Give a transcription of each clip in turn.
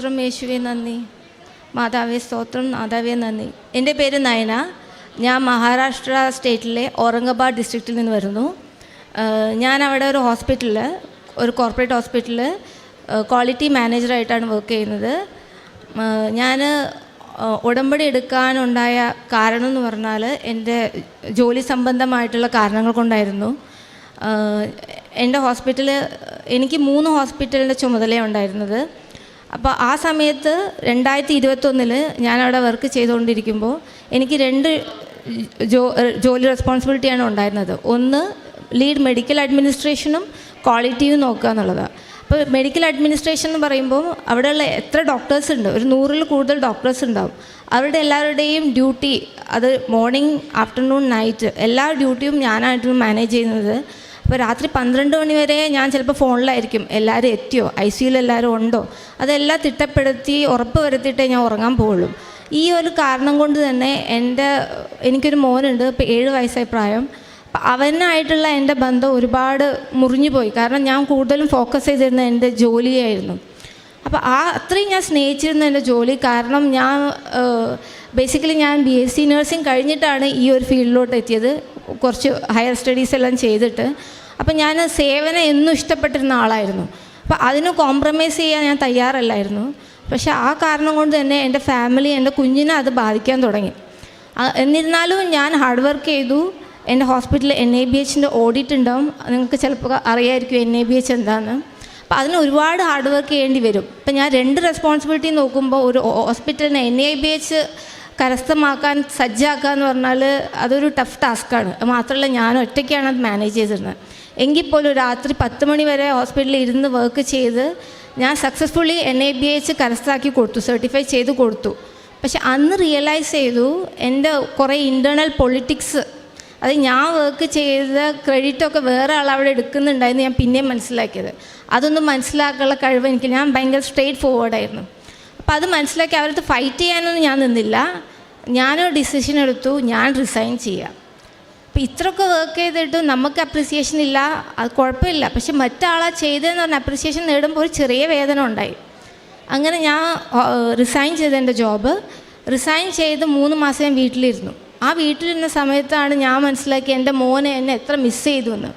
സ്തോത്രം, യേശുവേ നന്ദി. മാതാവേ സ്തോത്രം, മാതാവേ നന്ദി. എൻ്റെ പേര് നയന. ഞാൻ മഹാരാഷ്ട്ര സ്റ്റേറ്റിലെ ഔറംഗാബാദ് ഡിസ്ട്രിക്റ്റിൽ നിന്ന് വരുന്നു. ഞാൻ അവിടെ ഒരു ഹോസ്പിറ്റലിൽ, ഒരു കോർപ്പറേറ്റ് ഹോസ്പിറ്റലിൽ ക്വാളിറ്റി മാനേജറായിട്ടാണ് വർക്ക് ചെയ്യുന്നത്. ഞാൻ ഉടമ്പടി എടുക്കാനുണ്ടായ കാരണം എന്ന് പറഞ്ഞാൽ എൻ്റെ ജോലി സംബന്ധമായിട്ടുള്ള കാരണങ്ങൾ കൊണ്ടായിരുന്നു. എൻ്റെ എനിക്ക് 3 ഹോസ്പിറ്റലിൻ്റെ ചുമതലയാണ് ഉണ്ടായിരുന്നത്. അപ്പോൾ ആ സമയത്ത് 2021 ഞാനവിടെ വർക്ക് ചെയ്തുകൊണ്ടിരിക്കുമ്പോൾ എനിക്ക് 2 ജോലി റെസ്പോൺസിബിലിറ്റിയാണ് ഉണ്ടായിരുന്നത്. ഒന്ന് ലീഡ് മെഡിക്കൽ അഡ്മിനിസ്ട്രേഷനും ക്വാളിറ്റിയും നോക്കുക എന്നുള്ളതാണ്. അപ്പോൾ മെഡിക്കൽ അഡ്മിനിസ്ട്രേഷൻ എന്ന് പറയുമ്പോൾ അവിടെയുള്ള എത്ര ഡോക്ടേഴ്സ് ഉണ്ട്, ഒരു 100-ൽ കൂടുതൽ ഡോക്ടേഴ്സ് ഉണ്ടാവും. അവരുടെ എല്ലാവരുടെയും ഡ്യൂട്ടി, അത് മോർണിംഗ്, ആഫ്റ്റർനൂൺ, നൈറ്റ് എല്ലാ ഡ്യൂട്ടിയും ഞാനായിട്ട് മാനേജ് ചെയ്യുന്നത്. അപ്പോൾ രാത്രി 12 മണി വരെ ഞാൻ ചിലപ്പോൾ ഫോണിലായിരിക്കും, എല്ലാവരും എത്തിയോ, ICUയിൽ എല്ലാവരും ഉണ്ടോ, അതെല്ലാം തിട്ടപ്പെടുത്തി ഉറപ്പ് വരുത്തിയിട്ടേ ഞാൻ ഉറങ്ങാൻ പോവുള്ളൂ. ഈ ഒരു കാരണം കൊണ്ട് തന്നെ എനിക്കൊരു മോനുണ്ട്, ഇപ്പോൾ 7 വയസ്സായ പ്രായം. അവനായിട്ടുള്ള എൻ്റെ ബന്ധം ഒരുപാട് മുറിഞ്ഞു പോയി. കാരണം ഞാൻ കൂടുതലും ഫോക്കസ് ചെയ്തിരുന്ന എൻ്റെ ജോലിയായിരുന്നു. അപ്പോൾ അത്രയും ഞാൻ സ്നേഹിച്ചിരുന്ന എൻ്റെ ജോലി. കാരണം ഞാൻ ബേസിക്കലി ഞാൻ BSc നഴ്സിംഗ് കഴിഞ്ഞിട്ടാണ് ഈ ഒരു ഫീൽഡിലോട്ട് എത്തിയത്, കുറച്ച് ഹയർ സ്റ്റഡീസ് എല്ലാം ചെയ്തിട്ട്. അപ്പോൾ ഞാൻ സേവനം എന്നും ഇഷ്ടപ്പെട്ടിരുന്ന ആളായിരുന്നു. അപ്പോൾ അതിന് കോംപ്രമൈസ് ചെയ്യാൻ ഞാൻ തയ്യാറല്ലായിരുന്നു. പക്ഷേ ആ കാരണം കൊണ്ട് തന്നെ എൻ്റെ ഫാമിലി, എൻ്റെ കുഞ്ഞിനെ അത് ബാധിക്കാൻ തുടങ്ങി. എന്നിരുന്നാലും ഞാൻ ഹാർഡ് വർക്ക് ചെയ്തു. എൻ്റെ ഹോസ്പിറ്റലിൽ NABHൻ്റെ ഓഡിറ്റ് ഉണ്ടാവും. നിങ്ങൾക്ക് ചിലപ്പോൾ അറിയാമായിരിക്കും NABH എന്താണെന്ന്. അപ്പോൾ അതിന് ഒരുപാട് ഹാർഡ് വർക്ക് ചെയ്യേണ്ടി വരും. ഇപ്പം ഞാൻ 2 റെസ്പോൺസിബിലിറ്റി നോക്കുമ്പോൾ ഒരു ഹോസ്പിറ്റലിന് NABH കരസ്ഥമാക്കാൻ സജ്ജാക്കുക എന്ന് പറഞ്ഞാൽ അതൊരു ടഫ് ടാസ്ക്കാണ്. മാത്രമല്ല ഞാൻ ഒറ്റയ്ക്കാണ് അത് മാനേജ് ചെയ്തിരുന്നത്. എങ്കിൽ പോലും രാത്രി 10 മണി വരെ ഹോസ്പിറ്റലിൽ ഇരുന്ന് വർക്ക് ചെയ്ത് ഞാൻ സക്സസ്ഫുള്ളി NABH കരസ്ഥാക്കി കൊടുത്തു, സർട്ടിഫൈ ചെയ്ത് കൊടുത്തു. പക്ഷെ അന്ന് റിയലൈസ് ചെയ്തു എൻ്റെ കുറേ ഇൻറ്റേർണൽ പൊളിറ്റിക്സ്, അത് ഞാൻ വർക്ക് ചെയ്ത ക്രെഡിറ്റൊക്കെ വേറെ ആൾ അവിടെ എടുക്കുന്നുണ്ടായിരുന്നു. ഞാൻ പിന്നെയും മനസ്സിലാക്കിയത് അതൊന്നും മനസ്സിലാക്കാനുള്ള കഴിവ് ഞാൻ ഭയങ്കര സ്ട്രെയിറ്റ് ഫോർവേഡായിരുന്നു. അപ്പോൾ അത് മനസ്സിലാക്കി അവരടുത്ത് ഫൈറ്റ് ചെയ്യാനൊന്നും ഞാൻ നിന്നില്ല. ഞാനൊരു ഡിസിഷൻ എടുത്തു, ഞാൻ റിസൈൻ ചെയ്യാം. അപ്പോൾ ഇത്രയൊക്കെ വർക്ക് ചെയ്തിട്ടും നമുക്ക് അപ്രിസിയേഷൻ ഇല്ല, അത് കുഴപ്പമില്ല. പക്ഷെ മറ്റാളാ ചെയ്തതെന്ന് പറഞ്ഞാൽ അപ്രിസിയേഷൻ നേടുമ്പോൾ ഒരു ചെറിയ വേദന ഉണ്ടായി. അങ്ങനെ ഞാൻ റിസൈൻ ചെയ്ത എൻ്റെ ജോബ് റിസൈൻ ചെയ്ത് 3 മാസം ഞാൻ വീട്ടിലിരുന്നു. ആ വീട്ടിലിരുന്ന സമയത്താണ് ഞാൻ മനസ്സിലാക്കി എൻ്റെ മോനെ എന്നെ എത്ര മിസ് ചെയ്തു എന്ന്.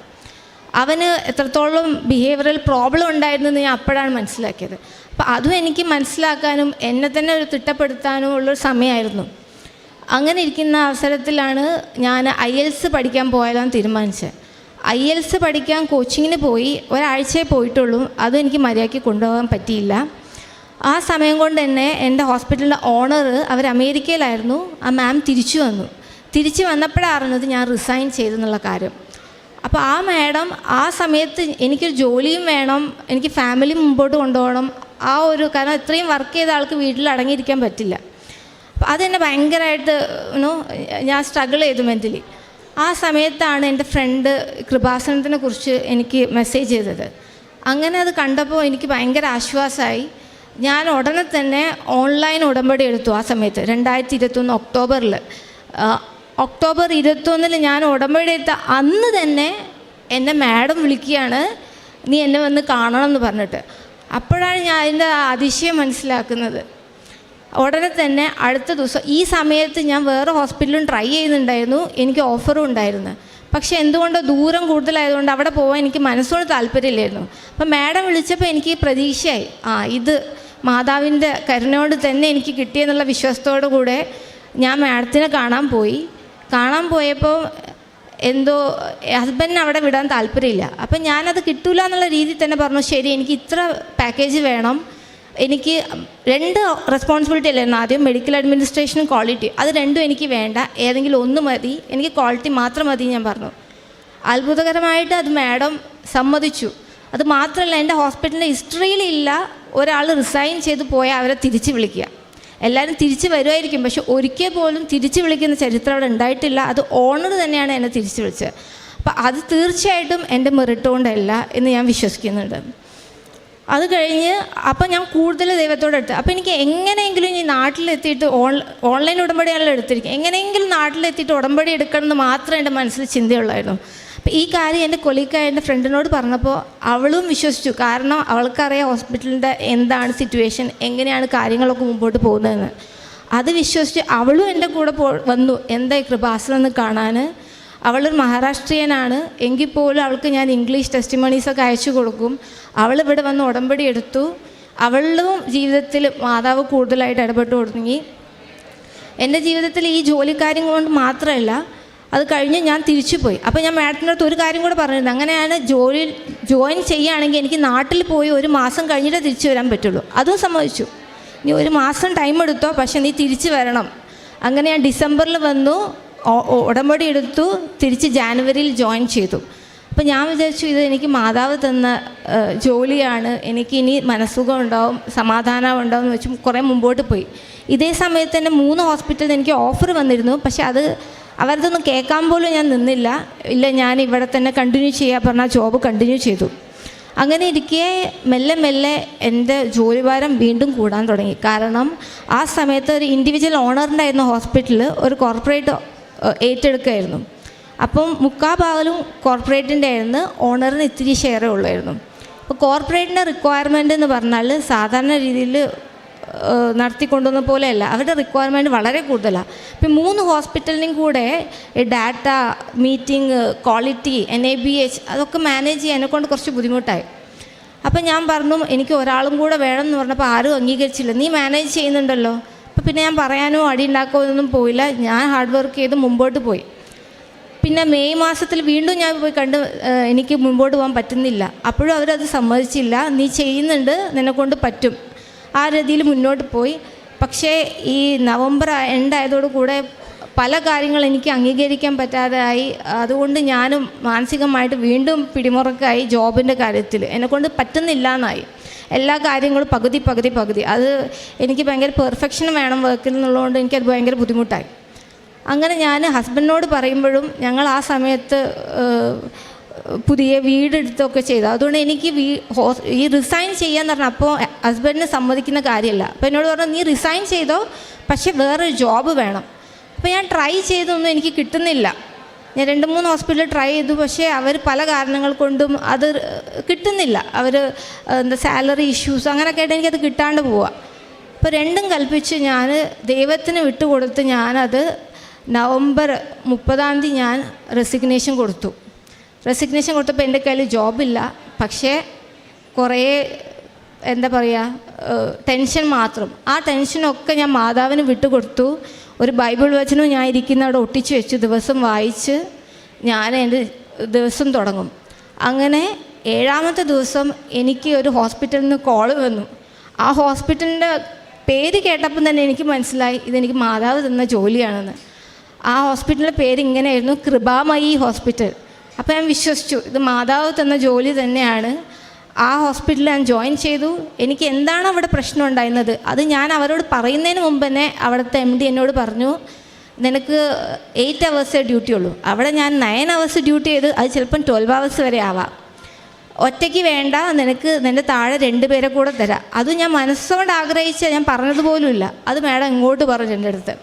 അവന് എത്രത്തോളം ബിഹേവിയറൽ പ്രോബ്ലം ഉണ്ടായിരുന്നെന്ന് ഞാൻ അപ്പോഴാണ് മനസ്സിലാക്കിയത്. അപ്പോൾ അതും എനിക്ക് മനസ്സിലാക്കാനും എന്നെ തന്നെ ഒരു തിട്ടപ്പെടുത്താനും ഉള്ളൊരു സമയമായിരുന്നു. അങ്ങനെ ഇരിക്കുന്ന അവസരത്തിലാണ് ഞാൻ IELTS പഠിക്കാൻ പോയാലാണ് തീരുമാനിച്ചത്. IELTS പഠിക്കാൻ കോച്ചിങ്ങിന് പോയി, ഒരാഴ്ചയെ പോയിട്ടുള്ളൂ. അതും എനിക്ക് മര്യാദയ്ക്ക് കൊണ്ടുപോകാൻ പറ്റിയില്ല. ആ സമയം കൊണ്ട് തന്നെ എൻ്റെ ഹോസ്പിറ്റലിൻ്റെ ഓണർ അവർ അമേരിക്കയിലായിരുന്നു. ആ മാം തിരിച്ചു വന്നപ്പോഴാണ് അറിഞ്ഞത് ഞാൻ റിസൈൻ ചെയ്തെന്നുള്ള കാര്യം. അപ്പോൾ ആ മാഡം ആ സമയത്ത് എനിക്കൊരു ജോലിയും വേണം, എനിക്ക് ഫാമിലി മുമ്പോട്ട് കൊണ്ടുപോകണം. കാരണം ഇത്രയും വർക്ക് ചെയ്ത ആൾക്ക് വീട്ടിൽ അടങ്ങിയിരിക്കാൻ പറ്റില്ല. അപ്പോൾ അതെന്നെ ഭയങ്കരമായിട്ട് ഞാൻ സ്ട്രഗിൾ ചെയ്തു മെൻ്റലി. ആ സമയത്താണ് എൻ്റെ ഫ്രണ്ട് കൃപാസനത്തിനെ കുറിച്ച് എനിക്ക് മെസ്സേജ് ചെയ്തത്. അങ്ങനെ അത് കണ്ടപ്പോൾ എനിക്ക് ഭയങ്കര ആശ്വാസമായി. ഞാൻ ഉടനെ തന്നെ ഓൺലൈൻ ഉടമ്പടി എടുത്തു. ആ സമയത്ത് 2021 ഒക്ടോബർ 21 ഞാൻ ഉടമ്പടി എടുത്ത അന്ന് തന്നെ എന്നെ മാഡം വിളിക്കുകയാണ്, നീ എന്നെ വന്ന് കാണണം എന്ന് പറഞ്ഞിട്ട്. അപ്പോഴാണ് ഞാൻ അതിൻ്റെ അതിശയം മനസ്സിലാക്കുന്നത്. ഉടനെ തന്നെ അടുത്ത ദിവസം ഈ സമയത്ത് ഞാൻ വേറെ ഹോസ്പിറ്റലും ട്രൈ ചെയ്യുന്നുണ്ടായിരുന്നു, എനിക്ക് ഓഫറും ഉണ്ടായിരുന്നു. പക്ഷേ എന്തുകൊണ്ടോ ദൂരം കൂടുതലായതുകൊണ്ട് അവിടെ പോകാൻ എനിക്ക് മനസ്സോട് താല്പര്യമില്ലായിരുന്നു. അപ്പം മാഡം വിളിച്ചപ്പോൾ എനിക്ക് പ്രതീക്ഷയായി, ഇത് മാതാവിൻ്റെ കരുണയോട് തന്നെ എനിക്ക് കിട്ടിയെന്നുള്ള വിശ്വാസത്തോടു കൂടെ ഞാൻ മാഡത്തിനെ കാണാൻ പോയപ്പോൾ എന്തോ ഹസ്ബൻഡിന് അവിടെ വിടാൻ താല്പര്യമില്ല. അപ്പം ഞാനത് കിട്ടില്ല എന്നുള്ള രീതിയിൽ തന്നെ പറഞ്ഞു, ശരി എനിക്ക് ഇത്ര പാക്കേജ് വേണം. എനിക്ക് 2 റെസ്പോൺസിബിലിറ്റി അല്ലായിരുന്നു, ആദ്യം മെഡിക്കൽ അഡ്മിനിസ്ട്രേഷനും ക്വാളിറ്റി, അത് രണ്ടും എനിക്ക് വേണ്ട, ഏതെങ്കിലും ഒന്ന് മതി, എനിക്ക് ക്വാളിറ്റി മാത്രം മതി ഞാൻ പറഞ്ഞു. അത്ഭുതകരമായിട്ട് അത് മാഡം സമ്മതിച്ചു. അത് മാത്രമല്ല, എൻ്റെ ഹോസ്പിറ്റലിൻ്റെ ഹിസ്റ്ററിയിലില്ല ഒരാൾ റിസൈൻ ചെയ്ത് പോയാൽ അവരെ തിരിച്ച് വിളിക്കുക. എല്ലാവരും തിരിച്ച് വരുമായിരിക്കും, പക്ഷെ ഒരിക്കൽ പോലും തിരിച്ച് വിളിക്കുന്ന ചരിത്രം അവിടെ ഉണ്ടായിട്ടില്ല. അത് ഓണർ തന്നെയാണ് എന്നെ തിരിച്ച് വിളിച്ചത്. അപ്പം അത് തീർച്ചയായിട്ടും എൻ്റെ മെറിറ്റ് കൊണ്ടല്ല എന്ന് ഞാൻ വിശ്വസിക്കുന്നുണ്ട്. അത് കഴിഞ്ഞ് അപ്പം ഞാൻ കൂടുതൽ ദൈവത്തോടെടുത്ത്, അപ്പോൾ എനിക്ക് എങ്ങനെയെങ്കിലും ഈ നാട്ടിലെത്തിയിട്ട് ഓൺലൈൻ ഉടമ്പടിയാണല്ലോ എടുത്തിരിക്കുക, എങ്ങനെയെങ്കിലും നാട്ടിലെത്തിയിട്ട് ഉടമ്പടി എടുക്കണം എന്ന് മാത്രമേ എൻ്റെ മനസ്സിൽ ചിന്തയുള്ളായിരുന്നു. ഈ കാര്യം എൻ്റെ കൊളീഗായ എൻ്റെ ഫ്രണ്ടിനോട് പറഞ്ഞപ്പോൾ അവളും വിശ്വസിച്ചു. കാരണം അവൾക്കറിയാം ഹോസ്പിറ്റലിൻ്റെ എന്താണ് സിറ്റുവേഷൻ, എങ്ങനെയാണ് കാര്യങ്ങളൊക്കെ മുമ്പോട്ട് പോകുന്നതെന്ന്. അത് വിശ്വസിച്ച് അവളും എൻ്റെ കൂടെ വന്നു എന്താ കൃപാസനം കാണാൻ. അവളൊരു മഹാരാഷ്ട്രീയനാണ് എങ്കിൽ പോലും അവൾക്ക് ഞാൻ ഇംഗ്ലീഷ് ടെസ്റ്റിമണീസൊക്കെ അയച്ചു കൊടുക്കും. അവളിവിടെ വന്ന് ഉടമ്പടി എടുത്തു. അവളും ജീവിതത്തിൽ മാതാവ് കൂടുതലായിട്ട് ഇടപെട്ട് തുടങ്ങി. എൻ്റെ ജീവിതത്തിൽ ഈ ജോലിക്കാര്യം കൊണ്ട് മാത്രമല്ല, അത് കഴിഞ്ഞ് ഞാൻ തിരിച്ചു പോയി. അപ്പോൾ ഞാൻ മാഡത്തിനടുത്ത് ഒരു കാര്യം കൂടെ പറഞ്ഞിരുന്നു, അങ്ങനെയാണ് ജോയിൻ ചെയ്യുകയാണെങ്കിൽ എനിക്ക് നാട്ടിൽ പോയി 1 മാസം കഴിഞ്ഞിട്ടേ തിരിച്ചു വരാൻ പറ്റുള്ളൂ. അതും സമ്മതിച്ചു. നീ 1 മാസം ടൈം എടുത്തോ, പക്ഷേ നീ തിരിച്ചു വരണം. അങ്ങനെ ഞാൻ ഡിസംബറിൽ വന്നു, ഉടമ്പടി എടുത്തു, തിരിച്ച് ജാനുവരിയിൽ ജോയിൻ ചെയ്തു. അപ്പോൾ ഞാൻ വിചാരിച്ചു ഇത് എനിക്ക് മാതാവ് തന്ന ജോലിയാണ്, എനിക്കിനി മനസ്സുഖം ഉണ്ടാവും, സമാധാനം ഉണ്ടാവും എന്ന് വെച്ച് കുറേ മുമ്പോട്ട് പോയി. ഇതേ സമയത്ത് തന്നെ 3 ഹോസ്പിറ്റലിൽ എനിക്ക് ഓഫർ വന്നിരുന്നു. പക്ഷെ അത് അവരതൊന്നും കേൾക്കാൻ പോലും ഞാൻ നിന്നില്ല. ഇല്ല, ഞാൻ ഇവിടെ തന്നെ കണ്ടിന്യൂ ചെയ്യാൻ പറഞ്ഞാൽ ജോബ് കണ്ടിന്യൂ ചെയ്തു. അങ്ങനെ ഇരിക്കെ മെല്ലെ മെല്ലെ എൻ്റെ ജോലിഭാരം വീണ്ടും കൂടാൻ തുടങ്ങി. കാരണം ആ സമയത്ത് ഒരു ഇൻഡിവിജ്വൽ ഓണറിൻ്റെ ഹോസ്പിറ്റലിൽ ഒരു കോർപ്പറേറ്റ് ഏറ്റെടുക്കുകയായിരുന്നു. അപ്പം 3/4 കോർപ്പറേറ്റിൻ്റെ ആയിരുന്നു, ഓണറിന് ഇത്തിരി ഷെയറേ ഉള്ളായിരുന്നു. അപ്പോൾ കോർപ്പറേറ്റിൻ്റെ റിക്വയർമെൻ്റ് എന്ന് പറഞ്ഞാൽ സാധാരണ രീതിയിൽ നടത്തിക്കൊണ്ടുവന്ന പോലെയല്ല, അവരുടെ റിക്വയർമെൻറ്റ് വളരെ കൂടുതലാണ്. ഇപ്പം 3 ഹോസ്പിറ്റലിനും കൂടെ ഡാറ്റ, മീറ്റിംഗ്, ക്വാളിറ്റി, NABH അതൊക്കെ മാനേജ് ചെയ്യാനെക്കൊണ്ട് കുറച്ച് ബുദ്ധിമുട്ടായി. അപ്പം ഞാൻ പറഞ്ഞു എനിക്ക് ഒരാളും കൂടെ വേണം എന്ന് പറഞ്ഞപ്പോൾ ആരും അംഗീകരിച്ചില്ല. നീ മാനേജ് ചെയ്യുന്നുണ്ടല്ലോ. അപ്പോൾ പിന്നെ ഞാൻ പറയാനോ അടി ഉണ്ടാക്കാനൊന്നും പോയില്ല. ഞാൻ ഹാർഡ് വർക്ക് ചെയ്ത് മുമ്പോട്ട് പോയി. പിന്നെ മെയ് മാസത്തിൽ വീണ്ടും ഞാൻ പോയി കണ്ട് എനിക്ക് മുമ്പോട്ട് പോകാൻ പറ്റുന്നില്ല. അപ്പോഴും അവരത് സമ്മതിച്ചില്ല. നീ ചെയ്യുന്നുണ്ട്, നിന്നെക്കൊണ്ട് പറ്റും, ആ രീതിയിൽ മുന്നോട്ട് പോയി. പക്ഷേ ഈ നവംബർ എൻഡായതോടുകൂടെ പല കാര്യങ്ങൾ എനിക്ക് അംഗീകരിക്കാൻ പറ്റാതായി. അതുകൊണ്ട് ഞാനും മാനസികമായിട്ട് വീണ്ടും പിടിമുറക്കായി. ജോബിൻ്റെ കാര്യത്തിൽ എന്നെക്കൊണ്ട് പറ്റുന്നില്ല എന്നായി. എല്ലാ കാര്യങ്ങളും പകുതി. അത് എനിക്ക് ഭയങ്കര പെർഫെക്ഷൻ വേണം വർക്കിൽ എന്നുള്ളതുകൊണ്ട് എനിക്കത് ഭയങ്കര ബുദ്ധിമുട്ടായി. അങ്ങനെ ഞാൻ ഹസ്ബൻഡിനോട് പറയുമ്പോഴും ഞങ്ങൾ ആ സമയത്ത് പുതിയ വീടെടുത്തൊക്കെ ചെയ്തു. അതുകൊണ്ട് എനിക്ക് ഈ റിസൈൻ ചെയ്യാന്ന് പറഞ്ഞാൽ അപ്പോൾ ഹസ്ബൻഡിന് സമ്മതിക്കുന്ന കാര്യമല്ല. അപ്പോൾ എന്നോട് പറഞ്ഞു നീ റിസൈൻ ചെയ്തോ, പക്ഷേ വേറൊരു ജോബ് വേണം. അപ്പോൾ ഞാൻ ട്രൈ ചെയ്തൊന്നും എനിക്ക് കിട്ടുന്നില്ല. ഞാൻ 2-3 ഹോസ്പിറ്റലിൽ ട്രൈ ചെയ്തു. പക്ഷേ അവർ പല കാരണങ്ങൾ കൊണ്ടും അത് കിട്ടുന്നില്ല. അവർ സാലറി ഇഷ്യൂസ് അങ്ങനെയൊക്കെ ആയിട്ട് എനിക്കത് കിട്ടാണ്ട് പോവുക. അപ്പോൾ രണ്ടും കൽപ്പിച്ച് ഞാൻ ദൈവത്തിന് വിട്ടുകൊടുത്ത് ഞാനത് നവംബർ 30 ഞാൻ റെസിഗ്നേഷൻ കൊടുത്തു. റെസിഗ്നേഷൻ കൊടുത്തപ്പോൾ എൻ്റെ കയ്യിൽ ജോബില്ല. പക്ഷേ കുറേ എന്താ പറയുക ടെൻഷൻ മാത്രം. ആ ടെൻഷനൊക്കെ ഞാൻ മാതാവിന് വിട്ടുകൊടുത്തു. ഒരു ബൈബിൾ വചനം ഞാൻ ഇരിക്കുന്ന അവിടെ ഒട്ടിച്ച് വെച്ച് ദിവസം വായിച്ച് ഞാൻ എൻ്റെ ദിവസം തുടങ്ങും. അങ്ങനെ 7ാമത്തെ ദിവസം എനിക്ക് ഒരു ഹോസ്പിറ്റലിൽ നിന്ന് കോൾ വന്നു. ആ ഹോസ്പിറ്റലിൻ്റെ പേര് കേട്ടപ്പം തന്നെ എനിക്ക് മനസ്സിലായി ഇതെനിക്ക് മാതാവ് തന്ന ജോലിയാണെന്ന്. ആ ഹോസ്പിറ്റലിൻ്റെ പേര് ഇങ്ങനെയായിരുന്നു, കൃപാമയി ഹോസ്പിറ്റൽ. അപ്പോൾ ഞാൻ വിശ്വസിച്ചു ഇത് മാതാവ് തന്ന ജോലി തന്നെയാണ്. ആ ഹോസ്പിറ്റലിൽ ഞാൻ ജോയിൻ ചെയ്തു. എനിക്ക് എന്താണ് അവിടെ പ്രശ്നം ഉണ്ടായിരുന്നത് അത് ഞാൻ അവരോട് പറയുന്നതിന് മുമ്പ് തന്നെ അവിടുത്തെ MD എന്നോട് പറഞ്ഞു, നിനക്ക് 8 hours ഡ്യൂട്ടി ഉള്ളൂ. അവിടെ ഞാൻ 9 hours ഡ്യൂട്ടി ചെയ്ത് അത് ചിലപ്പം 12 hours വരെ ആവാം. ഒറ്റയ്ക്ക് വേണ്ട, നിനക്ക് നിൻ്റെ താഴെ 2 പേരെ കൂടെ തരാം. അതും ഞാൻ മനസ്സുകൊണ്ട് ആഗ്രഹിച്ച, ഞാൻ പറഞ്ഞതുപോലുമില്ല. അത് മാഡം ഇങ്ങോട്ട് പറഞ്ഞു എൻ്റെ അടുത്ത്.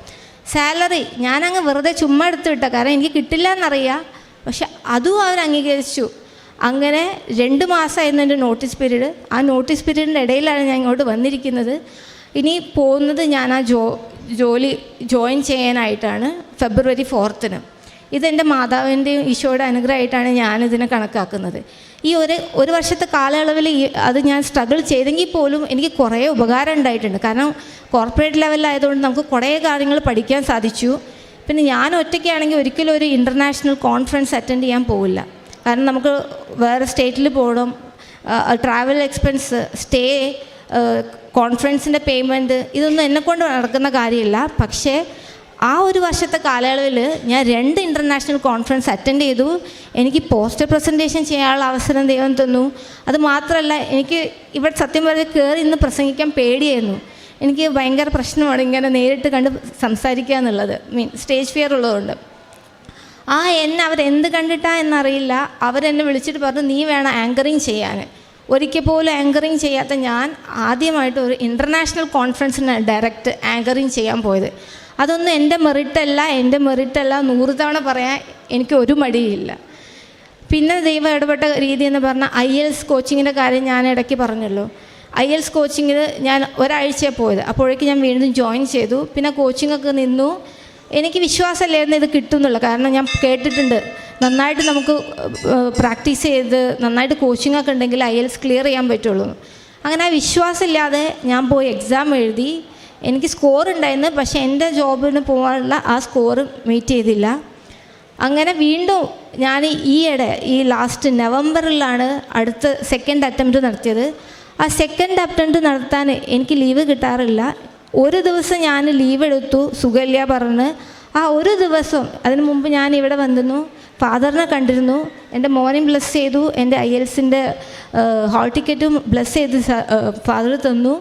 സാലറി ഞാനങ്ങ് വെറുതെ ചുമ്മാ എടുത്ത് വിട്ട, കാരണം എനിക്ക് കിട്ടില്ല എന്നറിയാം. പക്ഷെ അതും അവർ അംഗീകരിച്ചു. അങ്ങനെ 2 മാസമായിരുന്നു എൻ്റെ നോട്ടീസ് പീരീഡ്. ആ നോട്ടീസ് പീരീഡിൻ്റെ ഇടയിലാണ് ഞാൻ ഇങ്ങോട്ട് വന്നിരിക്കുന്നത്. ഇനി പോകുന്നത് ഞാൻ ആ ജോലി ജോയിൻ ചെയ്യാനായിട്ടാണ് ഫെബ്രുവരി 4. ഇതെൻ്റെ മാതാവിൻ്റെയും ഈശോയുടെ അനുഗ്രഹമായിട്ടാണ് ഞാനിതിനെ കണക്കാക്കുന്നത്. ഈ ഒരു വർഷത്തെ കാലയളവിൽ അത് ഞാൻ സ്ട്രഗിൾ ചെയ്തെങ്കിൽ പോലും എനിക്ക് കുറേ ഉപകാരം ഉണ്ടായിട്ടുണ്ട്. കാരണം കോർപ്പറേറ്റ് ലെവലിലായതുകൊണ്ട് നമുക്ക് കുറേ കാര്യങ്ങൾ പഠിക്കാൻ സാധിച്ചു. പിന്നെ ഞാൻ ഒറ്റയ്ക്കാണെങ്കിൽ ഒരിക്കലും ഒരു ഇൻ്റർനാഷണൽ കോൺഫറൻസ് അറ്റൻഡ് ചെയ്യാൻ പോവില്ല. കാരണം നമുക്ക് വേറെ സ്റ്റേറ്റിൽ പോകണം, ട്രാവൽ എക്സ്പെൻസ്, സ്റ്റേ, കോൺഫറൻസിൻ്റെ പേയ്മെൻറ്റ്, ഇതൊന്നും എന്നെക്കൊണ്ട് നടക്കുന്ന കാര്യമില്ല. പക്ഷേ ആ ഒരു വർഷത്തെ കാലയളവിൽ ഞാൻ 2 ഇൻ്റർനാഷണൽ കോൺഫറൻസ് അറ്റൻഡ് ചെയ്തു. എനിക്ക് പോസ്റ്റർ പ്രസൻറ്റേഷൻ ചെയ്യാനുള്ള അവസരം ദൈവം തന്നു. അത് മാത്രമല്ല, എനിക്ക് ഇവിടെ സത്യം പറഞ്ഞാൽ കയറി ഇന്ന് പ്രസംഗിക്കാൻ പേടിയായിരുന്നു. എനിക്ക് ഭയങ്കര പ്രശ്നമാണ് ഇങ്ങനെ നേരിട്ട് കണ്ട് സംസാരിക്കുക എന്നുള്ളത്, സ്റ്റേജ് ഫിയർ ഉള്ളതുകൊണ്ട്. എന്നെ അവരെന്ത് കണ്ടിട്ടാ എന്നറിയില്ല, അവരെന്നെ വിളിച്ചിട്ട് പറഞ്ഞു നീ വേണം ആങ്കറിങ് ചെയ്യാൻ. ഒരിക്കൽ പോലും ആങ്കറിങ് ചെയ്യാത്ത ഞാൻ ആദ്യമായിട്ട് ഒരു ഇൻ്റർനാഷണൽ കോൺഫറൻസിന് ഡയറക്റ്റ് ആങ്കറിങ് ചെയ്യാൻ പോയത്. അതൊന്നും എൻ്റെ മെറിറ്റല്ല 100 തവണ പറയാൻ എനിക്ക് ഒരു മടിയില്ല. പിന്നെ ദൈവം ഇടപെട്ട രീതി എന്ന് പറഞ്ഞാൽ IELTS കോച്ചിങ്ങിൻ്റെ കാര്യം ഞാൻ ഇടയ്ക്ക് പറഞ്ഞല്ലോ. IELTS കോച്ചിങ്ങിന് ഞാൻ ഒരാഴ്ചയാണ് പോയത്. അപ്പോഴേക്ക് ഞാൻ വീണ്ടും ജോയിൻ ചെയ്തു. പിന്നെ കോച്ചിങ്ങൊക്കെ നിന്നു. എനിക്ക് വിശ്വാസമില്ലായിരുന്നു ഇത് കിട്ടും എന്നുള്ള. കാരണം ഞാൻ കേട്ടിട്ടുണ്ട് നന്നായിട്ട് നമുക്ക് പ്രാക്ടീസ് ചെയ്ത് നന്നായിട്ട് കോച്ചിങ്ങൊക്കെ ഉണ്ടെങ്കിൽ IELTS ക്ലിയർ ചെയ്യാൻ പറ്റുള്ളൂ. അങ്ങനെ ആ വിശ്വാസമില്ലാതെ ഞാൻ പോയി എക്സാം എഴുതി. എനിക്ക് സ്കോർ ഉണ്ടായിരുന്നു, പക്ഷേ എൻ്റെ ജോബിന് പോകാനുള്ള ആ സ്കോർ മീറ്റ് ചെയ്തില്ല. അങ്ങനെ വീണ്ടും ഞാൻ ഈ ലാസ്റ്റ് നവംബറിലാണ് അടുത്ത സെക്കൻഡ് അറ്റംപ്റ്റ് നടത്തിയത്. ആ സെക്കൻഡ് അറ്റംപ്റ്റ് നടത്താൻ എനിക്ക് ലീവ് കിട്ടാറില്ല. ഒരു ദിവസം ഞാൻ ലീവ് എടുത്തു, സുഖമില്ല പറഞ്ഞ്. ആ ഒരു ദിവസം അതിന് മുമ്പ് ഞാൻ ഇവിടെ വന്നിരുന്നു, ഫാദറിനെ കണ്ടിരുന്നു, എൻ്റെ മോനെയും ബ്ലെസ് ചെയ്തു, എൻ്റെ IELTSൻ്റെ ഹാൾ ടിക്കറ്റും ബ്ലെസ് ചെയ്ത് ഫാദർ തന്നു.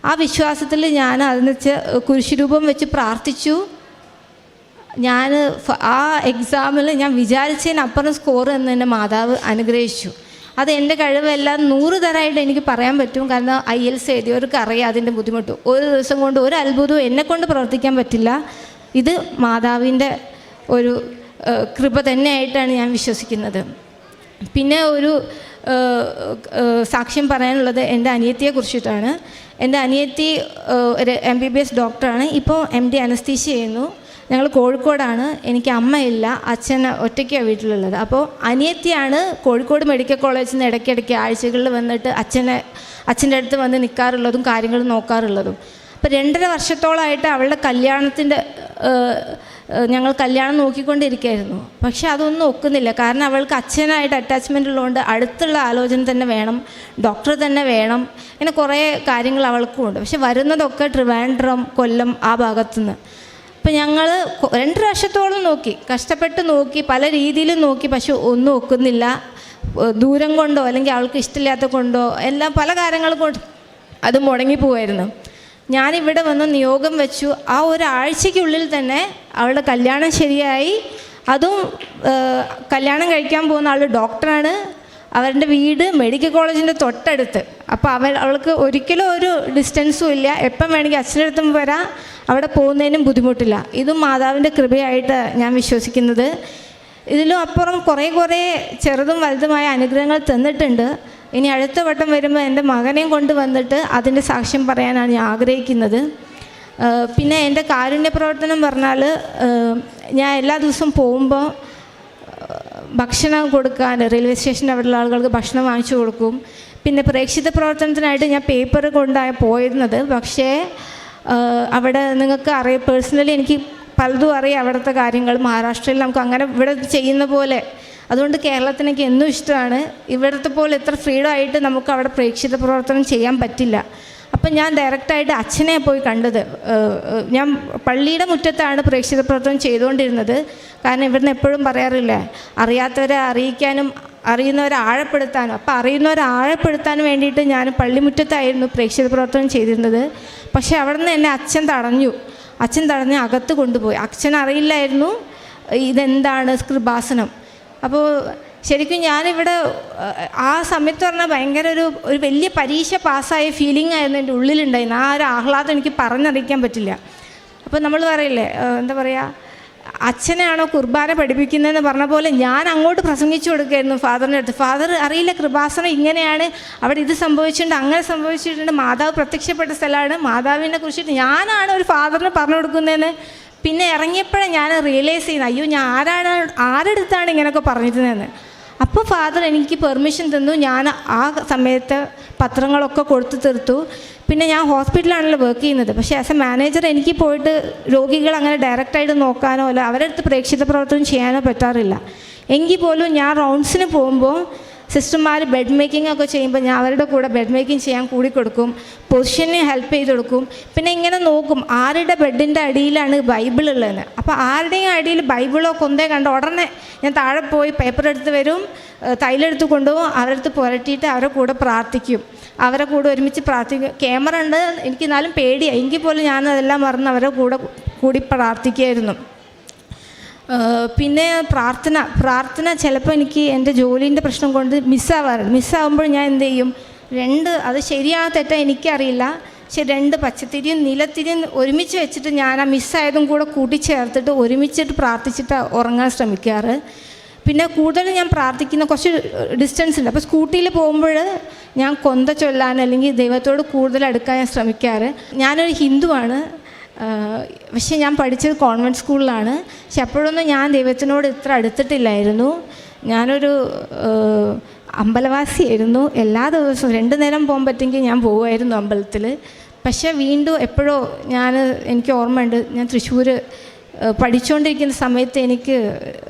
ആ വിശ്വാസത്തിൽ ഞാൻ അതിന് കുരിശുരൂപം വെച്ച് പ്രാർത്ഥിച്ചു. ഞാൻ ആ എക്സാമിൽ ഞാൻ വിചാരിച്ചതിനപ്പുറം സ്കോർ എന്ന് എൻ്റെ മാതാവ് അനുഗ്രഹിച്ചു. അത് എൻ്റെ കഴിവെല്ലാം 100 തരമായിട്ട് എനിക്ക് പറയാൻ പറ്റും. കാരണം IELTS എഴുതിയവർക്ക് അറിയാം അതിൻ്റെ ബുദ്ധിമുട്ട്. ഒരു ദിവസം കൊണ്ട് ഒരു അത്ഭുതവും എന്നെക്കൊണ്ട് പ്രവർത്തിക്കാൻ പറ്റില്ല. ഇത് മാതാവിൻ്റെ ഒരു കൃപ തന്നെയായിട്ടാണ് ഞാൻ വിശ്വസിക്കുന്നത്. പിന്നെ ഒരു സാക്ഷ്യം പറയാനുള്ളത് എൻ്റെ അനിയത്തിയെക്കുറിച്ചിട്ടാണ്. എൻ്റെ അനിയത്തി ഒരു MBBS ഡോക്ടറാണ്. ഇപ്പോൾ MD അനസ്തീഷ്യ ചെയ്യുന്നു. ഞങ്ങൾ കോഴിക്കോടാണ്. എനിക്ക് അമ്മയില്ല, അച്ഛൻ ഒറ്റയ്ക്കാണ് വീട്ടിലുള്ളത്. അപ്പോൾ അനിയത്തിയാണ് കോഴിക്കോട് മെഡിക്കൽ കോളേജിൽ നിന്ന് ഇടയ്ക്കിടയ്ക്ക് ആഴ്ചകളിൽ വന്നിട്ട് അച്ഛൻ്റെ അടുത്ത് വന്ന് നിൽക്കാറുള്ളതും കാര്യങ്ങൾ നോക്കാറുള്ളതും. അപ്പോൾ 2.5 വർഷത്തോളമായിട്ട് അവളുടെ കല്യാണത്തിൻ്റെ ഞങ്ങൾ കല്യാണം നോക്കിക്കൊണ്ടിരിക്കുകയായിരുന്നു. പക്ഷെ അതൊന്നും ഒക്കുന്നില്ല. കാരണം അവൾക്ക് അച്ഛനായിട്ട് അറ്റാച്ച്മെൻ്റ് ഉള്ളതുകൊണ്ട് അടുത്തുള്ള ആലോചന തന്നെ വേണം, ഡോക്ടർ തന്നെ വേണം, ഇങ്ങനെ കുറേ കാര്യങ്ങൾ അവൾക്കും ഉണ്ട്. പക്ഷെ വരുന്നതൊക്കെ ട്രിവാൻഡ്രം, കൊല്ലം ആ ഭാഗത്തുനിന്ന്. അപ്പം ഞങ്ങൾ 2 വർഷത്തോളം നോക്കി, കഷ്ടപ്പെട്ട് നോക്കി, പല രീതിയിലും നോക്കി. പക്ഷെ ഒന്നും ഒക്കുന്നില്ല. ദൂരം കൊണ്ടോ അല്ലെങ്കിൽ അവൾക്ക് ഇഷ്ടമില്ലാത്ത കൊണ്ടോ എല്ലാം പല കാര്യങ്ങൾ കൊണ്ട് അത് മുടങ്ങിപ്പോവായിരുന്നു. ഞാനിവിടെ വന്ന് നിയോഗം വെച്ചു. ആ ഒരാഴ്ചയ്ക്കുള്ളിൽ തന്നെ അവളുടെ കല്യാണം ശരിയായി. അതും കല്യാണം കഴിക്കാൻ പോകുന്ന ആൾ ഡോക്ടറാണ്. അവരുടെ വീട് മെഡിക്കൽ കോളേജിൻ്റെ തൊട്ടടുത്ത്. അപ്പോൾ അവൾക്ക് ഒരിക്കലും ഒരു ഡിസ്റ്റൻസും ഇല്ല. എപ്പം വേണമെങ്കിൽ അച്ഛൻ്റെ അടുത്തും വരാം, അവിടെ പോകുന്നതിനും ബുദ്ധിമുട്ടില്ല. ഇതും മാതാവിൻ്റെ കൃപയായിട്ട് ഞാൻ വിശ്വസിക്കുന്നത്. ഇതിലും അപ്പുറം കുറേ ചെറുതും വലുതുമായ അനുഗ്രഹങ്ങൾ തന്നിട്ടുണ്ട്. ഇനി അടുത്ത വട്ടം വരുമ്പോൾ എൻ്റെ മകനെയും കൊണ്ട് വന്നിട്ട് അതിൻ്റെ സാക്ഷ്യം പറയാനാണ് ഞാൻ ആഗ്രഹിക്കുന്നത്. പിന്നെ എൻ്റെ കാരുണ്യ പ്രവർത്തനം പറഞ്ഞാൽ ഞാൻ എല്ലാ ദിവസവും പോകുമ്പോൾ ഭക്ഷണം കൊടുക്കാൻ റെയിൽവേ സ്റ്റേഷൻ്റെ അവിടെയുള്ള ആളുകൾക്ക് ഭക്ഷണം വാങ്ങിച്ചു കൊടുക്കും. പിന്നെ പ്രേക്ഷിത പ്രവർത്തനത്തിനായിട്ട് ഞാൻ പേപ്പർ കൊണ്ടാണ് പോയിരുന്നത്. പക്ഷേ അവിടെ നിങ്ങൾക്ക് അറിയാം, പേഴ്സണലി എനിക്ക് പലതും അറിയാം അവിടുത്തെ കാര്യങ്ങൾ. മഹാരാഷ്ട്രയിൽ നമുക്ക് അങ്ങനെ ഇവിടെ ചെയ്യുന്ന പോലെ. അതുകൊണ്ട് കേരളത്തിന് എനിക്ക് എന്നും ഇഷ്ടമാണ്. ഇവിടുത്തെ പോലെ എത്ര ഫ്രീഡം ആയിട്ട് നമുക്ക് അവിടെ പ്രേക്ഷിത പ്രവർത്തനം ചെയ്യാൻ പറ്റില്ല. അപ്പം ഞാൻ ഡയറക്റ്റായിട്ട് അച്ഛനെ പോയി കണ്ടത്. ഞാൻ പള്ളിയുടെ മുറ്റത്താണ് പ്രേക്ഷിത പ്രവർത്തനം ചെയ്തുകൊണ്ടിരുന്നത്. കാരണം ഇവിടുന്ന് എപ്പോഴും പറയാറില്ലേ, അറിയാത്തവരെ അറിയിക്കാനും അറിയുന്നവരെ ആഴപ്പെടുത്താനും. അപ്പോൾ അറിയുന്നവരെ ആഴപ്പെടുത്താനും വേണ്ടിയിട്ട് ഞാൻ പള്ളിമുറ്റത്തായിരുന്നു പ്രേക്ഷിത പ്രവർത്തനം ചെയ്തിരുന്നത്. പക്ഷേ അവിടെ നിന്ന് എന്നെ അച്ഛൻ തടഞ്ഞ് അകത്ത് കൊണ്ടുപോയി. അച്ഛൻ അറിയില്ലായിരുന്നു ഇതെന്താണ് കൃപാസനം. അപ്പോൾ ശരിക്കും ഞാനിവിടെ ആ സമയത്ത് പറഞ്ഞാൽ ഭയങ്കര ഒരു വലിയ പരീക്ഷ പാസ്സായ ഫീലിംഗ് ആയിരുന്നു എൻ്റെ ഉള്ളിലുണ്ടായിരുന്നു. ആ ഒരു ആഹ്ലാദം എനിക്ക് പറഞ്ഞറിയിക്കാൻ പറ്റില്ല. അപ്പോൾ നമ്മൾ പറയില്ലേ, എന്താ പറയുക, അച്ഛനാണോ കുർബാന പഠിപ്പിക്കുന്നതെന്ന് പറഞ്ഞ പോലെ ഞാൻ അങ്ങോട്ട് പ്രസംഗിച്ചു കൊടുക്കുകയായിരുന്നു ഫാദറിൻ്റെ അടുത്ത്. ഫാദർ അറിയില്ല കൃപാസനം ഇങ്ങനെയാണ്, അവിടെ ഇത് സംഭവിച്ചിട്ടുണ്ട്, അങ്ങനെ സംഭവിച്ചിട്ടുണ്ട്, മാതാവ് പ്രത്യക്ഷപ്പെട്ട സ്ഥലമാണ്, മാതാവിനെ കുറിച്ചിട്ട് ഞാനാണ് ഒരു ഫാദറിന് പറഞ്ഞു കൊടുക്കുന്നതെന്ന്. പിന്നെ ഇറങ്ങിയപ്പോഴേ ഞാൻ റിയലൈസ് ചെയ്യുന്നത്, അയ്യോ ഞാൻ ആരെടുത്താണ് ഇങ്ങനെയൊക്കെ പറഞ്ഞിരുന്നതെന്ന്. അപ്പോൾ ഫാദർ എനിക്ക് പെർമിഷൻ തന്നു. ഞാൻ ആ സമയത്ത് പത്രങ്ങളൊക്കെ കൊടുത്തു തീർത്തു. പിന്നെ ഞാൻ ഹോസ്പിറ്റലാണല്ലോ വർക്ക് ചെയ്യുന്നത്. പക്ഷേ ആസ് എ മാനേജർ എനിക്ക് പോയിട്ട് രോഗികൾ അങ്ങനെ ഡയറക്റ്റായിട്ട് നോക്കാനോ അല്ല അവരുടെ അടുത്ത് പ്രേക്ഷിത പ്രവർത്തനം ചെയ്യാനോ പറ്റാറില്ല. എങ്കിൽ പോലും ഞാൻ റൗണ്ട്സിന് പോകുമ്പോൾ സിസ്റ്റർമാർ ബെഡ് മേക്കിംഗ് ഒക്കെ ചെയ്യുമ്പോൾ ഞാൻ അവരുടെ കൂടെ ബെഡ് മേക്കിംഗ് ചെയ്യാൻ കൂടി കൊടുക്കും, പൊസിഷനെ ഹെൽപ്പ് ചെയ്ത് കൊടുക്കും. പിന്നെ ഇങ്ങനെ നോക്കും ആരുടെ ബെഡിൻ്റെ അടിയിലാണ് ബൈബിൾ ഉള്ളതെന്ന്. അപ്പോൾ ആരുടെയും അടിയിൽ ബൈബിളോ കൊന്തേ കണ്ട ഉടനെ ഞാൻ താഴെ പോയി പേപ്പർ എടുത്ത് വരും, തൈലെടുത്ത് കൊണ്ടുപോകും, അവരുടെ അടുത്ത് പുരട്ടിയിട്ട് അവരുടെ കൂടെ പ്രാർത്ഥിക്കും, അവരെ കൂടെ ഒരുമിച്ച് പ്രാർത്ഥിക്കും. ക്യാമറ ഉണ്ട്, എനിക്ക് എന്നാലും പേടിയായി. എങ്കിൽ പോലും ഞാൻ അതെല്ലാം മറന്ന് അവരുടെ കൂടി പ്രാർത്ഥിക്കുമായിരുന്നു. പിന്നെ പ്രാർത്ഥന ചിലപ്പോൾ എനിക്ക് എൻ്റെ ജോലീൻ്റെ പ്രശ്നം കൊണ്ട് മിസ്സാവുമ്പോൾ ഞാൻ എന്ത് ചെയ്യും, അത് ശരിയാ തെറ്റാ എനിക്കറിയില്ല, പക്ഷെ 2 പച്ചത്തിരിയും നിലത്തിരിയും ഒരുമിച്ച് വെച്ചിട്ട് ഞാൻ ആ മിസ്സായതും കൂടെ കൂട്ടിച്ചേർത്തിട്ട് ഒരുമിച്ചിട്ട് പ്രാർത്ഥിച്ചിട്ട് ഉറങ്ങാൻ ശ്രമിക്കാറ്. പിന്നെ കൂടുതൽ ഞാൻ പ്രാർത്ഥിക്കുന്ന കുറച്ച് ഡിസ്റ്റൻസ് ഉണ്ട്. അപ്പോൾ സ്കൂട്ടിയിൽ പോകുമ്പോൾ ഞാൻ കൊന്ത ചൊല്ലാൻ അല്ലെങ്കിൽ ദൈവത്തോട് കൂടുതൽ അടുക്കാൻ ഞാൻ ശ്രമിക്കാറ്. ഞാനൊരു ഹിന്ദുവാണ്, പക്ഷേ ഞാൻ പഠിച്ചത് കോൺവെൻറ്റ് സ്കൂളിലാണ്. പക്ഷെ അപ്പോഴൊന്നും ഞാൻ ദൈവത്തിനോട് ഇത്ര അടുത്തിട്ടില്ലായിരുന്നു. ഞാനൊരു അമ്പലവാസിയായിരുന്നു. എല്ലാ ദിവസവും 2 നേരം പോകാൻ പറ്റുമെങ്കിൽ ഞാൻ പോകുമായിരുന്നു അമ്പലത്തിൽ. പക്ഷേ വീണ്ടും എപ്പോഴോ എനിക്ക് ഓർമ്മയുണ്ട്, ഞാൻ തൃശ്ശൂർ പഠിച്ചുകൊണ്ടിരിക്കുന്ന സമയത്ത് എനിക്ക്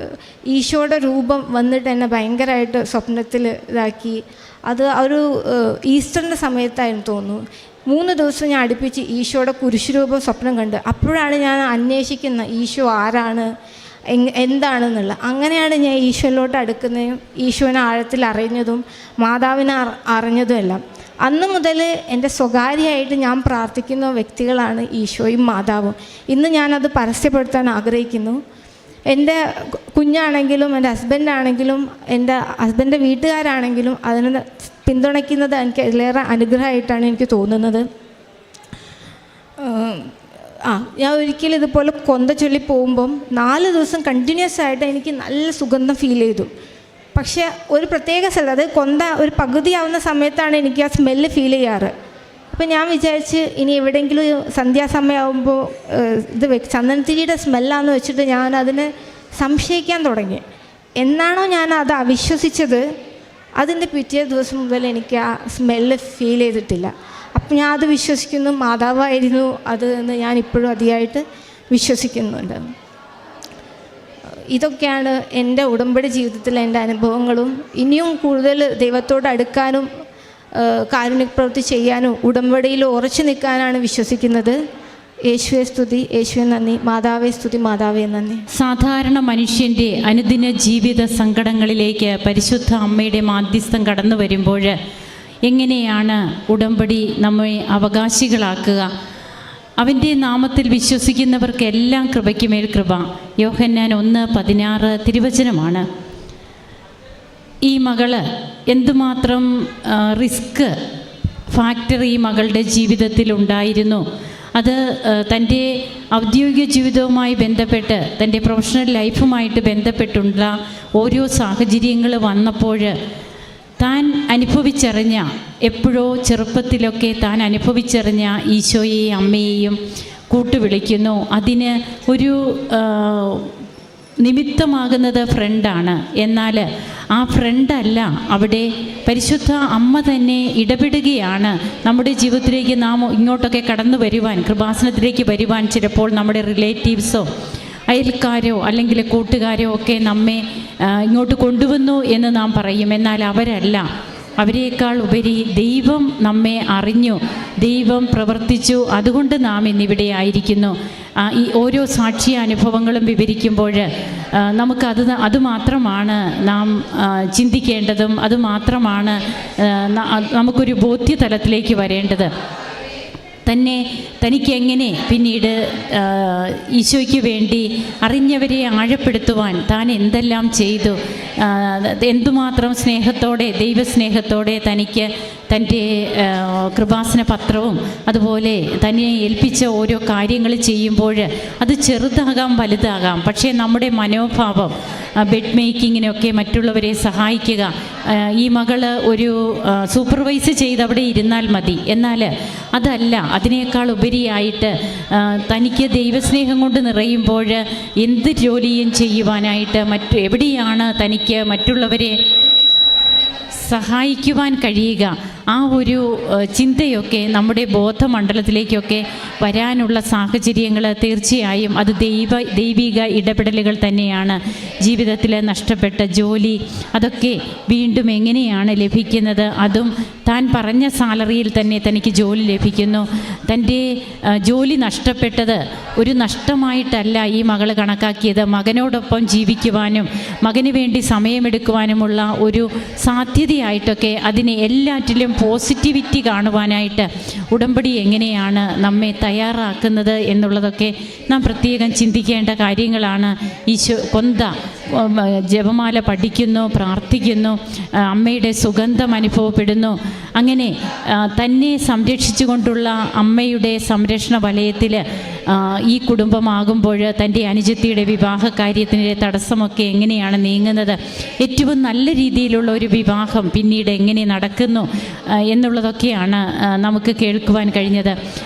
ഈശോയുടെ രൂപം വന്നിട്ട് എന്നെ ഭയങ്കരമായിട്ട് സ്വപ്നത്തിൽ ഇതാക്കി. അത് ഒരു ഈസ്റ്ററിൻ്റെ സമയത്തായിരുന്നു തോന്നുന്നു. 3 ദിവസം ഞാൻ അടുപ്പിച്ച് ഈശോയുടെ കുരിശുരൂപം സ്വപ്നം കണ്ട്. അപ്പോഴാണ് ഞാൻ അന്വേഷിക്കുന്നത് ഈശോ ആരാണ്, എന്താണെന്നുള്ളത്. അങ്ങനെയാണ് ഞാൻ ഈശോയിലോട്ട് അടുക്കുന്നതും ഈശോനെ ആഴത്തിൽ അറിഞ്ഞതും മാതാവിനെ അറിഞ്ഞതും എല്ലാം. അന്ന് മുതൽ എൻ്റെ സ്വകാര്യമായിട്ട് ഞാൻ പ്രാർത്ഥിക്കുന്ന വ്യക്തികളാണ് ഈശോയും മാതാവും. ഇന്ന് ഞാനത് പരസ്യപ്പെടുത്താൻ ആഗ്രഹിക്കുന്നു. എൻ്റെ കുഞ്ഞാണെങ്കിലും എൻ്റെ ഹസ്ബൻഡാണെങ്കിലും എൻ്റെ ഹസ്ബൻഡിൻ്റെ വീട്ടുകാരാണെങ്കിലും അതിനെ പിന്തുണയ്ക്കുന്നത് എനിക്ക് അതിലേറെ അനുഗ്രഹമായിട്ടാണ് എനിക്ക് തോന്നുന്നത്. ഞാൻ ഒരിക്കലും ഇതുപോലെ കൊന്ത ചൊല്ലി പോകുമ്പം 4 ദിവസം കണ്ടിന്യൂസ് ആയിട്ട് എനിക്ക് നല്ല സുഗന്ധം ഫീൽ ചെയ്തു. പക്ഷേ ഒരു പ്രത്യേക സ്ഥലം, അത് കൊന്ത ഒരു പകുതിയാവുന്ന സമയത്താണ് എനിക്ക് ആ സ്മെല്ല് ഫീൽ ചെയ്യാറ്. അപ്പോൾ ഞാൻ വിചാരിച്ച് ഇനി എവിടെയെങ്കിലും സന്ധ്യാസമയമാകുമ്പോൾ ഇത് ചന്ദനത്തിരിയുടെ സ്മെല്ലാന്ന് വെച്ചിട്ട് ഞാൻ അതിനെ സംശയിക്കാൻ തുടങ്ങി. എന്നാണോ ഞാൻ അത് അവിശ്വസിച്ചത്, അതിൻ്റെ പിറ്റേ ദിവസം മുതൽ എനിക്ക് ആ സ്മെല്ല് ഫീൽ ചെയ്തിട്ടില്ല. അപ്പം ഞാൻ അത് വിശ്വസിക്കുന്നു, മാതാവായിരുന്നു അത് എന്ന് ഞാൻ ഇപ്പോഴും അതിയായിട്ട് വിശ്വസിക്കുന്നുണ്ട്. ഇതൊക്കെയാണ് എൻ്റെ ഉടമ്പടി ജീവിതത്തിലെ എൻ്റെ അനുഭവങ്ങളും. ഇനിയും കൂടുതൽ ദൈവത്തോട് അടുക്കാനും കാരുണ്യപ്രവൃത്തി ചെയ്യാനും ഉടമ്പടിയിൽ ഉറച്ചു നിൽക്കാനാണ് വിശ്വസിക്കുന്നത്. യേശുവെ സ്തുതി, യേശുവെ നന്ദി, മാതാവേ സ്തുതി, മാതാവേ നന്ദി. സാധാരണ മനുഷ്യൻ്റെ അനുദിന ജീവിത സങ്കടങ്ങളിലേക്ക് പരിശുദ്ധ അമ്മയുടെ മാധ്യസ്ഥം കടന്നു വരുമ്പോൾ എങ്ങനെയാണ് ഉടമ്പടി നമ്മെ അവകാശികളാക്കുക? അവൻ്റെ നാമത്തിൽ വിശ്വസിക്കുന്നവർക്കെല്ലാം കൃപയ്ക്ക് മേൽ കൃപ. യോഹന്നാൻ 1:16 തിരുവചനമാണ്. ഈ മകള് എന്തുമാത്രം റിസ്ക് ഫാക്ടർ ഈ മകളുടെ ജീവിതത്തിൽ ഉണ്ടായിരുന്നു. അത് തൻ്റെ ഔദ്യോഗിക ജീവിതവുമായി ബന്ധപ്പെട്ട് തൻ്റെ പ്രൊഫഷണൽ ലൈഫുമായിട്ട് ബന്ധപ്പെട്ടുള്ള ഓരോ സാഹചര്യങ്ങൾ വന്നപ്പോൾ താൻ അനുഭവിച്ചറിഞ്ഞ, എപ്പോഴോ ചെറുപ്പത്തിലൊക്കെ താൻ അനുഭവിച്ചറിഞ്ഞ ഈശോയെയും അമ്മയെയും കൂട്ടുവിളിക്കുന്നു. അതിന് ഒരു നിമിത്തമാകുന്നത് ഫ്രണ്ടാണ്. എന്നാൽ ആ ഫ്രണ്ടല്ല, അവിടെ പരിശുദ്ധ അമ്മ തന്നെ ഇടപെടുകയാണ്. നമ്മുടെ ജീവിതത്തിലേക്ക് നാം ഇങ്ങോട്ടൊക്കെ കടന്നു വരുവാൻ, കൃപാസനത്തിലേക്ക് വരുവാൻ ചിലപ്പോൾ നമ്മുടെ റിലേറ്റീവ്സോ അയൽക്കാരോ അല്ലെങ്കിൽ കൂട്ടുകാരോ ഒക്കെ നമ്മെ ഇങ്ങോട്ട് കൊണ്ടുവന്നു എന്ന് നാം പറയും. എന്നാൽ അവരല്ല. അവരേക്കാൾ ഉപരി ദൈവം നമ്മെ അറിഞ്ഞു, ദൈവം പ്രവർത്തിച്ചു. അതുകൊണ്ട് നാം ഇന്നിവിടെ ആയിരിക്കുന്നു. ഈ ഓരോ സാക്ഷ്യാനുഭവങ്ങളും വിവരിക്കുമ്പോൾ അതുമാത്രമാണ് നാം ചിന്തിക്കേണ്ടതും, അതുമാത്രമാണ് നമുക്കൊരു ബോധ്യതലത്തിലേക്ക് വരേണ്ടത്. തനിക്കെങ്ങനെ പിന്നീട് ഈശോയ്ക്ക് വേണ്ടി അറിഞ്ഞവരെ ആഴപ്പെടുത്തുവാൻ താൻ എന്തെല്ലാം ചെയ്തു, എന്തുമാത്രം സ്നേഹത്തോടെ, ദൈവസ്നേഹത്തോടെ തനിക്ക് തൻ്റെ കൃപാസന പത്രവും അതുപോലെ തന്നെ ഏൽപ്പിച്ച ഓരോ കാര്യങ്ങൾ ചെയ്യുമ്പോൾ അത് ചെറുതാകാം വലുതാകാം, പക്ഷേ നമ്മുടെ മനോഭാവം ബെഡ് മേക്കിങ്ങിനൊക്കെ മറ്റുള്ളവരെ സഹായിക്കുക. ഈ മകള് ഒരു സൂപ്പർവൈസ് ചെയ്ത് അവിടെ ഇരുന്നാൽ മതി. എന്നാൽ അതല്ല, അതിനേക്കാൾ ഉപരിയായിട്ട് തനിക്ക് ദൈവസ്നേഹം കൊണ്ട് നിറയുമ്പോൾ എന്ത് ജോലിയും ചെയ്യുവാനായിട്ട് എവിടെയാണ് തനിക്ക് മറ്റുള്ളവരെ സഹായിക്കുവാൻ കഴിയുക, ആ ഒരു ചിന്തയൊക്കെ നമ്മുടെ ബോധമണ്ഡലത്തിലേക്കൊക്കെ വരാനുള്ള സാഹചര്യങ്ങൾ തീർച്ചയായും അത് ദൈവിക ഇടപെടലുകൾ തന്നെയാണ്. ജീവിതത്തിൽ നഷ്ടപ്പെട്ട ജോലി അതൊക്കെ വീണ്ടും എങ്ങനെയാണ് ലഭിക്കുന്നത്? അതും താൻ പറഞ്ഞ സാലറിയിൽ തന്നെ തനിക്ക് ജോലി ലഭിക്കുന്നു. തൻ്റെ ജോലി നഷ്ടപ്പെട്ടത് ഒരു നഷ്ടമായിട്ടല്ല ഈ മകൾ കണക്കാക്കിയത്. മകനോടൊപ്പം ജീവിക്കുവാനും മകന് വേണ്ടി സമയമെടുക്കുവാനുമുള്ള ഒരു സാധ്യതയായിട്ടൊക്കെ അതിനെ എല്ലാറ്റിലും പോസിറ്റിവിറ്റി കാണുവാനായിട്ട് ഉടമ്പടി എങ്ങനെയാണ് നമ്മെ തയ്യാറാക്കുന്നത് എന്നുള്ളതൊക്കെ നാം പ്രത്യേകം ചിന്തിക്കേണ്ട കാര്യങ്ങളാണ്. ഈശോ ജപമാല പഠിക്കുന്നു, പ്രാർത്ഥിക്കുന്നു, അമ്മയുടെ സുഗന്ധം അനുഭവപ്പെടുന്നു. അങ്ങനെ തന്നെ സംരക്ഷിച്ചുകൊണ്ടുള്ള അമ്മയുടെ സംരക്ഷണ വലയത്തിൽ ഈ കുടുംബമാകുമ്പോൾ തൻ്റെ അനുജത്തിയുടെ വിവാഹ കാര്യത്തിൻ്റെ തടസ്സമൊക്കെ എങ്ങനെയാണ് നീങ്ങുന്നത്, ഏറ്റവും നല്ല രീതിയിലുള്ള ഒരു വിവാഹം പിന്നീട് എങ്ങനെ നടക്കുന്നു എന്നുള്ളതൊക്കെയാണ് നമുക്ക് കേൾക്കുവാൻ കഴിഞ്ഞത്.